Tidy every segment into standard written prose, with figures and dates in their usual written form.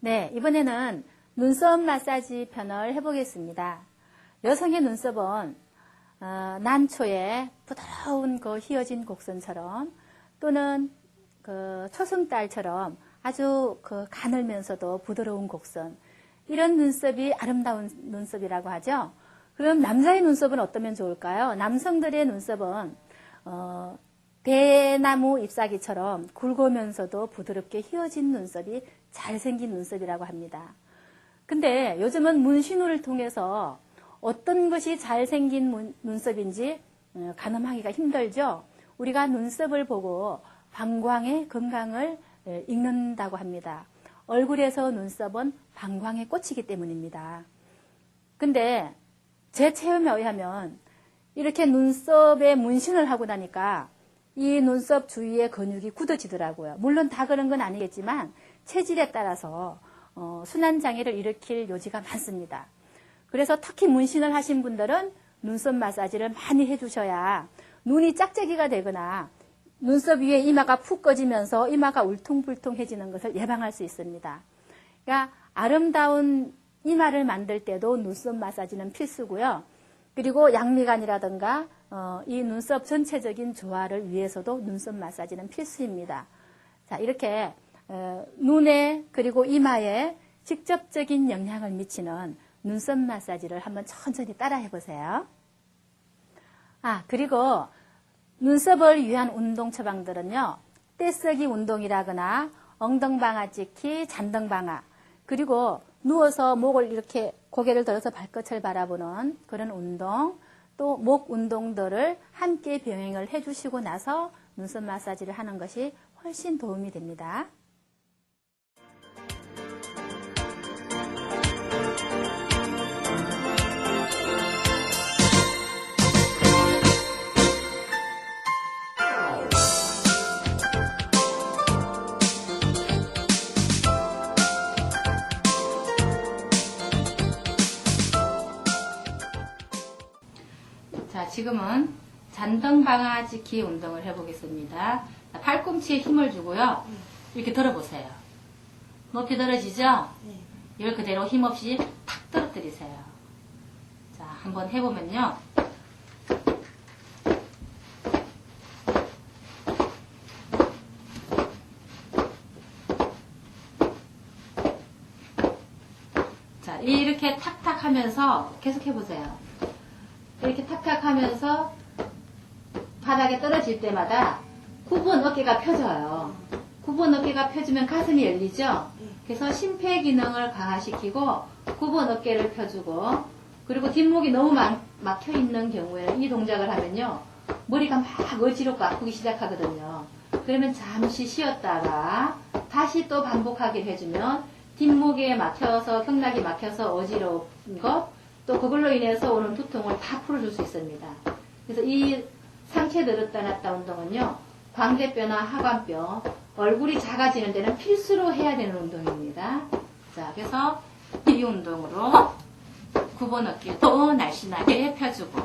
네, 이번에는 눈썹 마사지 편을 해보겠습니다. 여성의 눈썹은 난초에 부드러운 그 휘어진 곡선처럼 또는 그 초승달처럼 아주 그 가늘면서도 부드러운 곡선, 이런 눈썹이 아름다운 눈썹이라고 하죠. 그럼 남자의 눈썹은 어떠면 좋을까요? 남성들의 눈썹은 대나무 잎사귀처럼 굵으면서도 부드럽게 휘어진 눈썹이 잘생긴 눈썹이라고 합니다. 근데 요즘은 문신을 통해서 어떤 것이 잘생긴 눈썹인지 가늠하기가 힘들죠. 우리가 눈썹을 보고 방광의 건강을 읽는다고 합니다. 얼굴에서 눈썹은 방광에 꽂히기 때문입니다. 근데 제 체험에 의하면 이렇게 눈썹에 문신을 하고 나니까 이 눈썹 주위의 근육이 굳어지더라고요. 물론 다 그런 건 아니겠지만 체질에 따라서 순환장애를 일으킬 요지가 많습니다. 그래서 특히 문신을 하신 분들은 눈썹 마사지를 많이 해주셔야 눈이 짝짝이가 되거나 눈썹 위에 이마가 푹 꺼지면서 이마가 울퉁불퉁해지는 것을 예방할 수 있습니다. 그러니까 아름다운 이마를 만들 때도 눈썹 마사지는 필수고요. 그리고 양미간이라든가 이 눈썹 전체적인 조화를 위해서도 눈썹 마사지는 필수입니다. 자, 이렇게 눈에 그리고 이마에 직접적인 영향을 미치는 눈썹 마사지를 한번 천천히 따라 해보세요. 그리고 눈썹을 위한 운동 처방들은요, 떼쓰기 운동이라거나 엉덩방아 찍기, 잔등방아, 그리고 누워서 목을 이렇게 고개를 들어서 발끝을 바라보는 그런 운동, 또 목 운동들을 함께 병행을 해주시고 나서 눈썹 마사지를 하는 것이 훨씬 도움이 됩니다. 자, 지금은 잔등방아 찍기 운동을 해보겠습니다. 팔꿈치에 힘을 주고요. 이렇게 들어보세요. 높이 들어지죠? 이걸 그대로 힘없이 탁 떨어뜨리세요. 자, 한번 해보면요. 자, 이렇게 탁탁 하면서 계속 해보세요. 이렇게 탁탁 하면서 바닥에 떨어질 때마다 9번 어깨가 펴져요. 9번 어깨가 펴지면 가슴이 열리죠? 그래서 심폐기능을 강화시키고 9번 어깨를 펴주고, 그리고 뒷목이 너무 막혀있는 경우에는 이 동작을 하면요, 머리가 막 어지럽고 아프기 시작하거든요. 그러면 잠시 쉬었다가 다시 또 반복하게 해주면 뒷목에 막혀서, 경락이 막혀서 어지러운 것, 또 그걸로 인해서 오는 두통을 다 풀어줄 수 있습니다. 그래서 이 상체 들었다 놨다 운동은요, 광대뼈나 하관뼈, 얼굴이 작아지는 데는 필수로 해야 되는 운동입니다. 자, 그래서 이 운동으로 9번 어깨도 날씬하게 펴주고,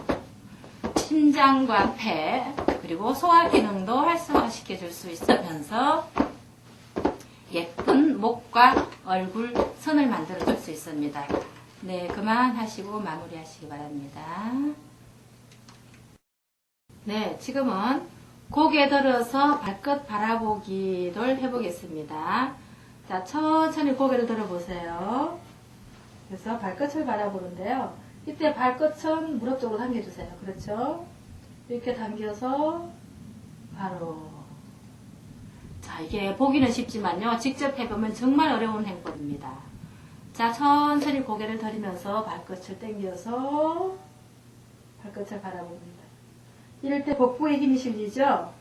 심장과 폐, 그리고 소화 기능도 활성화시켜줄 수 있으면서 예쁜 목과 얼굴 선을 만들어줄 수 있습니다. 네, 그만하시고 마무리하시기 바랍니다. 네, 지금은 고개 들어서 발끝 바라보기를 해보겠습니다. 자, 천천히 고개를 들어보세요. 그래서 발끝을 바라보는데요. 이때 발끝은 무릎 쪽으로 당겨주세요. 그렇죠? 이렇게 당겨서 바로. 자, 이게 보기는 쉽지만요, 직접 해보면 정말 어려운 행법입니다. 자, 천천히 고개를 들이면서 발끝을 당겨서 발끝을 바라봅니다. 이럴 때 복부에 힘이 실리죠?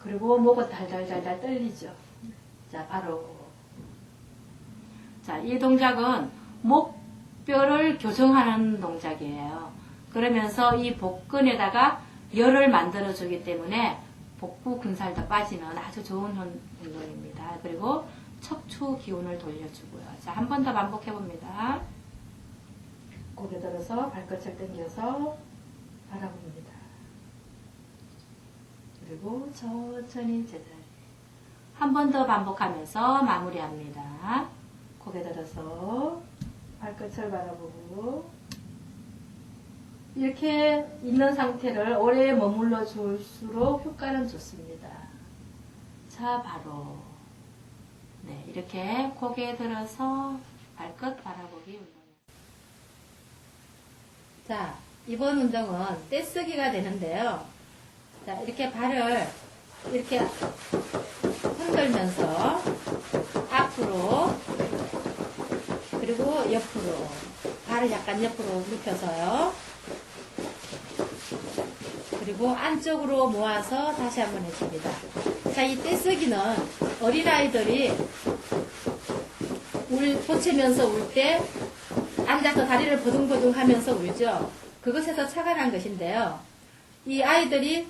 그리고 목은 달달달달 떨리죠? 자, 바로. 자, 이 동작은 목뼈를 교정하는 동작이에요. 그러면서 이 복근에다가 열을 만들어주기 때문에 복부 근살도 빠지는 아주 좋은 운동입니다. 그리고 척추 기운을 돌려주고요. 자, 한 번 더 반복해봅니다. 고개 들어서 발끝을 당겨서 바라봅니다. 그리고 천천히 제자리. 한 번 더 반복하면서 마무리합니다. 고개 고개 들어서 발끝을 바라보고 이렇게 있는 상태를 오래 머물러 줄수록 효과는 좋습니다. 자, 바로 네, 이렇게 고개 들어서 발끝 바라보기 운동입니다. 자, 이번 운동은 떼쓰기가 되는데요. 자, 이렇게 발을 이렇게 흔들면서 앞으로 그리고 옆으로 발을 약간 옆으로 눕혀서요. 그리고 안쪽으로 모아서 다시 한번 해줍니다. 자, 이 떼쓰기는 어린아이들이 보채면서 울 때 앉아서 다리를 버둥버둥 하면서 울죠. 그것에서 착안한 것인데요. 이 아이들이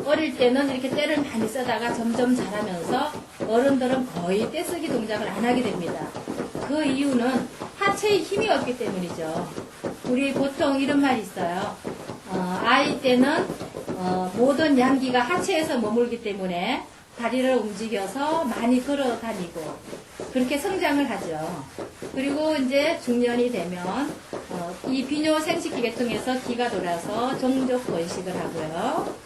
어릴 때는 이렇게 떼를 많이 쓰다가 점점 자라면서 어른들은 거의 떼쓰기 동작을 안 하게 됩니다. 그 이유는 하체에 힘이 없기 때문이죠. 우리 보통 이런 말이 있어요. 아이 때는 모든 양기가 하체에서 머물기 때문에 다리를 움직여서 많이 걸어 다니고 그렇게 성장을 하죠. 그리고 이제 중년이 되면 이 비뇨 생식기 계통에서 기가 돌아서 종족 번식을 하고요.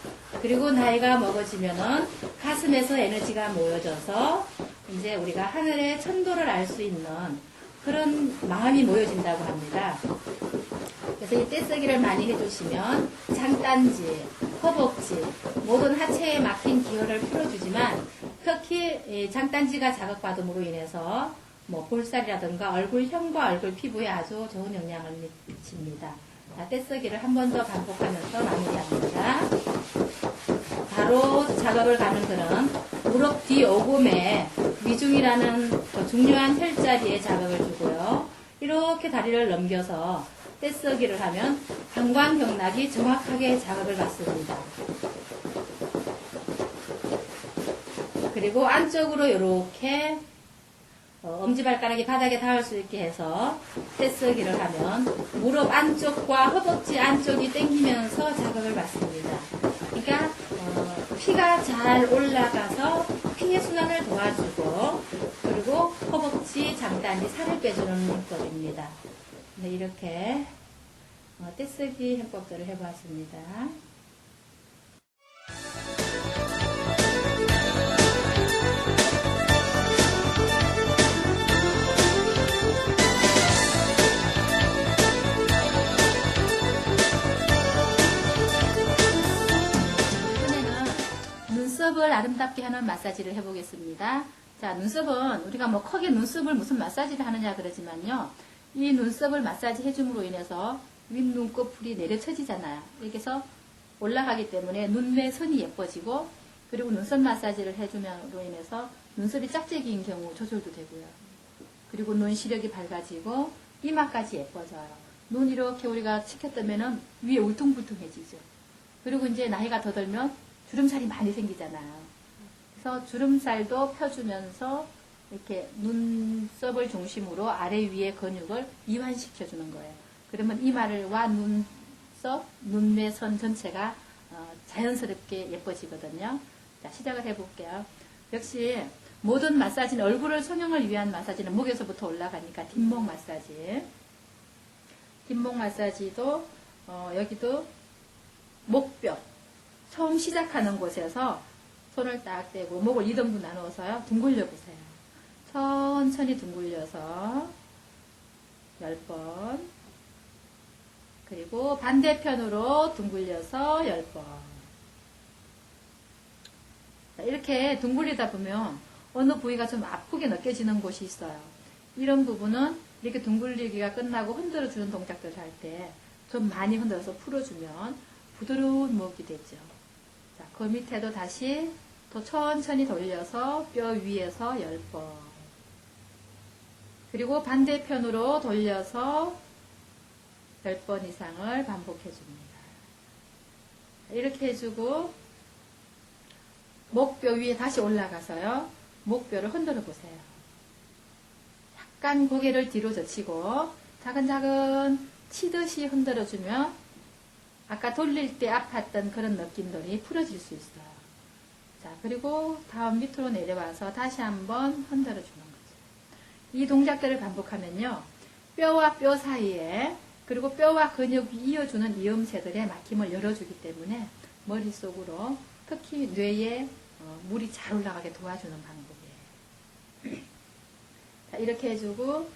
그리고 나이가 먹어지면은 가슴에서 에너지가 모여져서 이제 우리가 하늘의 천도를 알 수 있는 그런 마음이 모여진다고 합니다. 그래서 이 떼쓰기를 많이 해주시면 장단지, 허벅지, 모든 하체에 막힌 기혈을 풀어주지만 특히 장단지가 자극받음으로 인해서 뭐 볼살이라든가 얼굴형과 얼굴 피부에 아주 좋은 영향을 미칩니다. 자, 떼쓰기를 한 번 더 반복하면서 마무리합니다. 바로 작업을 가는 그는 무릎 뒤 오금에 위중이라는 중요한 혈자리에 자극을 주고요. 이렇게 다리를 넘겨서 떼쓰기를 하면 방광경락이 정확하게 자극을 받습니다. 그리고 안쪽으로 이렇게 엄지발가락이 바닥에 닿을 수 있게 해서 떼쓰기를 하면 무릎 안쪽과 허벅지 안쪽이 당기면서 자극을 받습니다. 그러니까 피가 잘 올라가서 피의 순환을 도와주고 그리고 허벅지, 장단지, 살을 빼주는 방법입니다. 네, 이렇게 떼쓰기 해법들을 해보았습니다. 눈썹을 아름답게 하는 마사지를 해보겠습니다. 자, 눈썹은 우리가 뭐 크게 눈썹을 무슨 마사지를 하느냐 그러지만요. 이 눈썹을 마사지 해줌으로 인해서 윗눈꺼풀이 내려쳐지잖아요. 이렇게 해서 올라가기 때문에 눈매 선이 예뻐지고 그리고 눈썹 마사지를 해줌으로 인해서 눈썹이 짝짝이인 경우 조절도 되고요. 그리고 눈 시력이 밝아지고 이마까지 예뻐져요. 눈 이렇게 우리가 치켜뜨면은 위에 울퉁불퉁해지죠. 그리고 이제 나이가 더 들면 주름살이 많이 생기잖아요. 그래서 주름살도 펴주면서 이렇게 눈썹을 중심으로 아래 위의 근육을 이완시켜주는 거예요. 그러면 이마와 눈썹, 눈매선 전체가 자연스럽게 예뻐지거든요. 자, 시작을 해볼게요. 역시 모든 마사지는 얼굴을 성형을 위한 마사지는 목에서부터 올라가니까 뒷목 마사지. 뒷목 마사지도 여기도 목뼈 처음 시작하는 곳에서 손을 딱 떼고 목을 2등분 나누어서요. 둥글려 보세요. 천천히 둥글려서 10번 그리고 반대편으로 둥글려서 10번 이렇게 둥글리다 보면 어느 부위가 좀 아프게 느껴지는 곳이 있어요. 이런 부분은 이렇게 둥글리기가 끝나고 흔들어주는 동작들을 할 때 좀 많이 흔들어서 풀어주면 부드러운 목이 되죠. 자, 그 밑에도 다시 또 천천히 돌려서 뼈 위에서 10번 그리고 반대편으로 돌려서 10번 이상을 반복해 줍니다. 이렇게 해주고 목뼈 위에 다시 올라가서요. 목뼈를 흔들어 보세요. 약간 고개를 뒤로 젖히고 차근차근 치듯이 흔들어 주면 아까 돌릴 때 아팠던 그런 느낌들이 풀어질 수 있어요. 자, 그리고 다음 밑으로 내려와서 다시 한번 흔들어 주는 거죠. 이 동작들을 반복하면요. 뼈와 뼈 사이에 그리고 뼈와 근육이 이어주는 이음새들의 막힘을 열어주기 때문에 머릿속으로 특히 뇌에 물이 잘 올라가게 도와주는 방법이에요. 자, 이렇게 해주고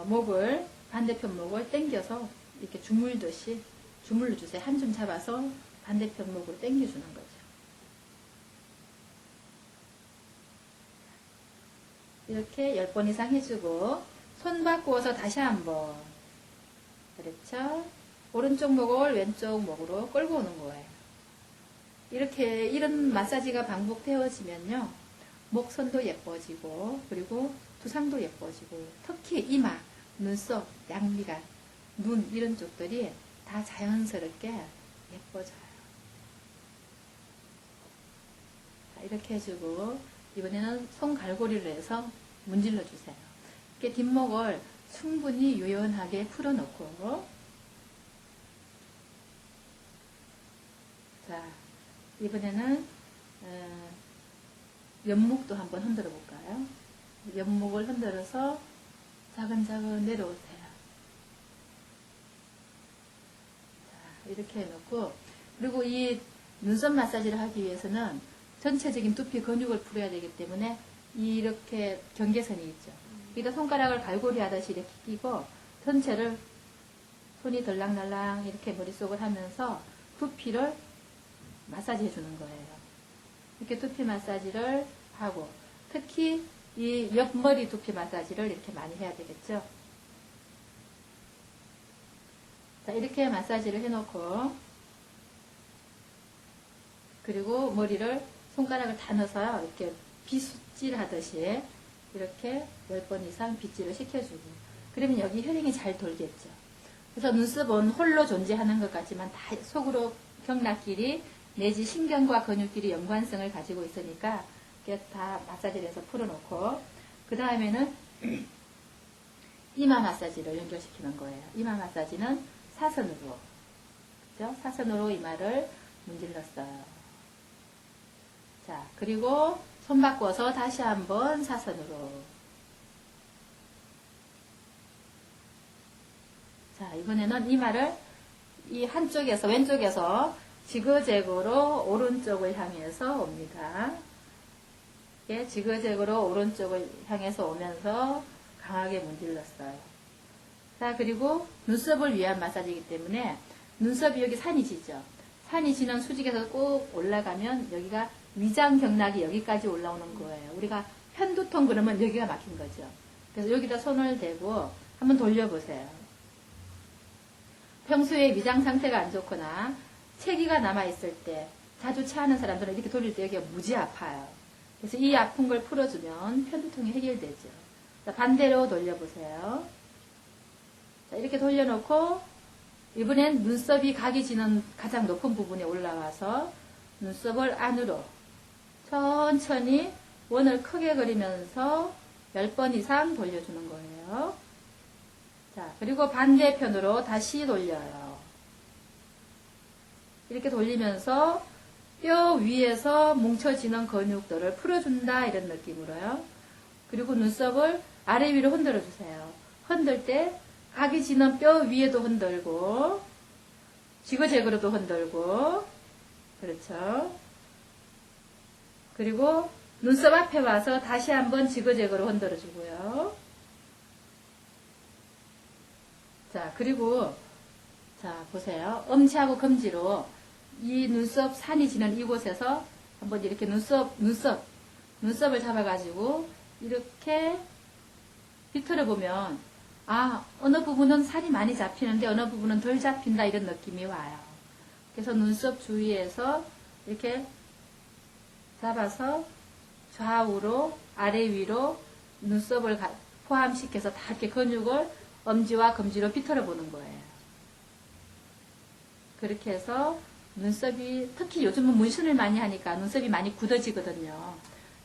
목을 반대편 목을 당겨서 이렇게 주물듯이 주물러 주세요. 한 줌 잡아서 반대편 목으로 당겨주는 거죠. 이렇게 10번 이상 해주고 손 바꾸어서 다시 한번 그렇죠? 오른쪽 목을 왼쪽 목으로 끌고 오는 거예요. 이렇게 이런 마사지가 반복되어지면요. 목선도 예뻐지고 그리고 두상도 예뻐지고 특히 이마, 눈썹, 양미간, 눈 이런 쪽들이 다 자연스럽게 예뻐져요. 자, 이렇게 해주고 이번에는 손갈고리를 해서 문질러 주세요. 이렇게 뒷목을 충분히 유연하게 풀어놓고 자 이번에는 옆목도 한번 흔들어 볼까요? 옆목을 흔들어서 자근자근 내려오세요. 자, 이렇게 해놓고 그리고 이 눈썹 마사지를 하기 위해서는 전체적인 두피 근육을 풀어야 되기 때문에 이렇게 경계선이 있죠. 여기다 손가락을 갈고리 하듯이 이렇게 끼고 전체를 손이 들락날락 이렇게 머릿속을 하면서 두피를 마사지 해주는 거예요. 이렇게 두피 마사지를 하고 특히 이 옆머리 두피 마사지를 이렇게 많이 해야 되겠죠. 자, 이렇게 마사지를 해놓고 그리고 머리를 손가락을 다 넣어서 이렇게 빗질 하듯이 이렇게 10번 이상 빗질을 시켜주고 그러면 여기 혈행이 잘 돌겠죠. 그래서 눈썹은 홀로 존재하는 것 같지만 다 속으로 경락끼리 내지 신경과 근육끼리 연관성을 가지고 있으니까 이렇게 다 마사지를 해서 풀어놓고 그 다음에는 이마 마사지를 연결시키는 거예요. 이마 마사지는 사선으로 그렇죠? 사선으로 이마를 문질렀어요. 자 그리고 손 바꿔서 다시 한번 사선으로 자 이번에는 이마를 이 한쪽에서 왼쪽에서 지그재그로 오른쪽을 향해서 옵니다. 이렇게 지그재그로 오른쪽을 향해서 오면서 강하게 문질렀어요. 자 그리고 눈썹을 위한 마사지이기 때문에 눈썹이 여기 산이 지죠. 산이 지는 수직에서 꼭 올라가면 여기가 위장 경락이 여기까지 올라오는 거예요. 우리가 편두통 그러면 여기가 막힌 거죠. 그래서 여기다 손을 대고 한번 돌려보세요. 평소에 위장 상태가 안 좋거나 체기가 남아있을 때 자주 체하는 사람들은 이렇게 돌릴 때 여기가 무지 아파요. 그래서 이 아픈 걸 풀어주면 편두통이 해결되죠. 자, 반대로 돌려보세요. 자, 이렇게 돌려놓고 이번엔 눈썹이 각이 지는 가장 높은 부분에 올라와서 눈썹을 안으로 천천히 원을 크게 그리면서 10번 이상 돌려주는 거예요. 자, 그리고 반대편으로 다시 돌려요. 이렇게 돌리면서 뼈 위에서 뭉쳐지는 근육들을 풀어준다 이런 느낌으로요. 그리고 눈썹을 아래 위로 흔들어 주세요. 흔들 때 각이 지는 뼈 위에도 흔들고 지그재그로도 흔들고 그렇죠. 그리고 눈썹 앞에 와서 다시 한번 지그재그로 흔들어 주고요. 자 그리고 자 보세요. 엄지하고 검지로 이 눈썹 산이 지는 이곳에서 한번 이렇게 눈썹을 잡아가지고 이렇게 비틀어 보면 아 어느 부분은 살이 많이 잡히는데 어느 부분은 덜 잡힌다 이런 느낌이 와요. 그래서 눈썹 주위에서 이렇게 잡아서 좌우로 아래 위로 눈썹을 포함시켜서 다 이렇게 근육을 엄지와 검지로 비틀어 보는 거예요. 그렇게 해서 눈썹이 특히 요즘은 문신을 많이 하니까 눈썹이 많이 굳어지거든요.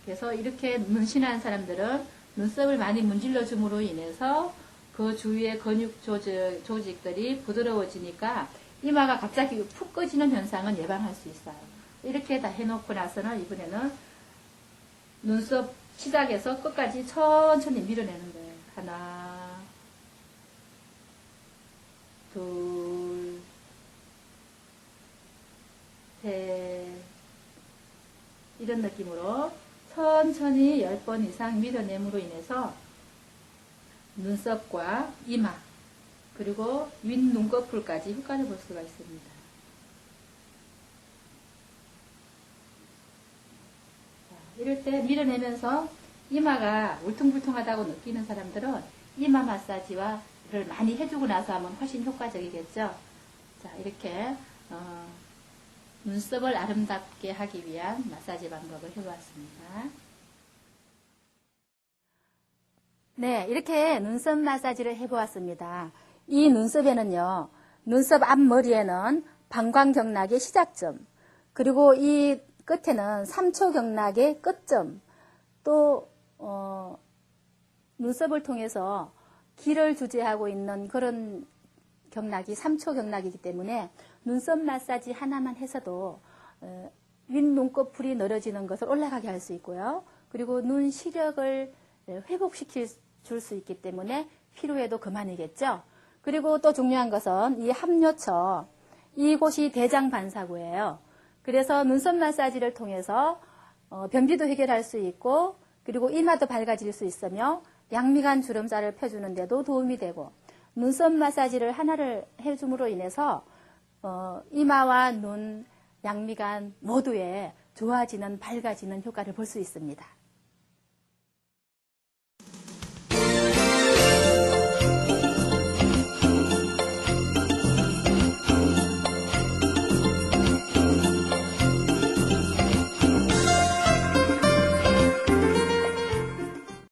그래서 이렇게 문신한 사람들은 눈썹을 많이 문질러 줌으로 인해서 그 주위의 근육 조직들이 부드러워지니까 이마가 갑자기 푹 꺼지는 현상은 예방할 수 있어요. 이렇게 다 해놓고 나서는 이번에는 눈썹 시작에서 끝까지 천천히 밀어내는 거예요. 하나, 둘, 셋, 이런 느낌으로 천천히 10번 이상 밀어냄으로 인해서 눈썹과 이마 그리고 윗 눈꺼풀까지 효과를 볼 수가 있습니다. 자, 이럴 때 밀어내면서 이마가 울퉁불퉁하다고 느끼는 사람들은 이마 마사지를 많이 해주고 나서 하면 훨씬 효과적이겠죠. 자, 이렇게 눈썹을 아름답게 하기 위한 마사지 방법을 해보았습니다. 네, 이렇게 눈썹 마사지를 해보았습니다. 이 눈썹에는요, 눈썹 앞머리에는 방광경락의 시작점, 그리고 이 끝에는 삼초경락의 끝점, 또 눈썹을 통해서 기를 주재하고 있는 그런 경락이 삼초경락이기 때문에 눈썹 마사지 하나만 해서도 윗 눈꺼풀이 늘어지는 것을 올라가게 할 수 있고요. 그리고 눈 시력을 회복시킬 줄 수 있기 때문에 피로에도 그만이겠죠. 그리고 또 중요한 것은 이 합묘처, 이곳이 대장반사구예요. 그래서 눈썹 마사지를 통해서 변비도 해결할 수 있고, 그리고 이마도 밝아질 수 있으며 양미간 주름살을 펴주는 데도 도움이 되고, 눈썹 마사지를 하나를 해줌으로 인해서 이마와 눈, 양미간 모두에 좋아지는, 밝아지는 효과를 볼 수 있습니다.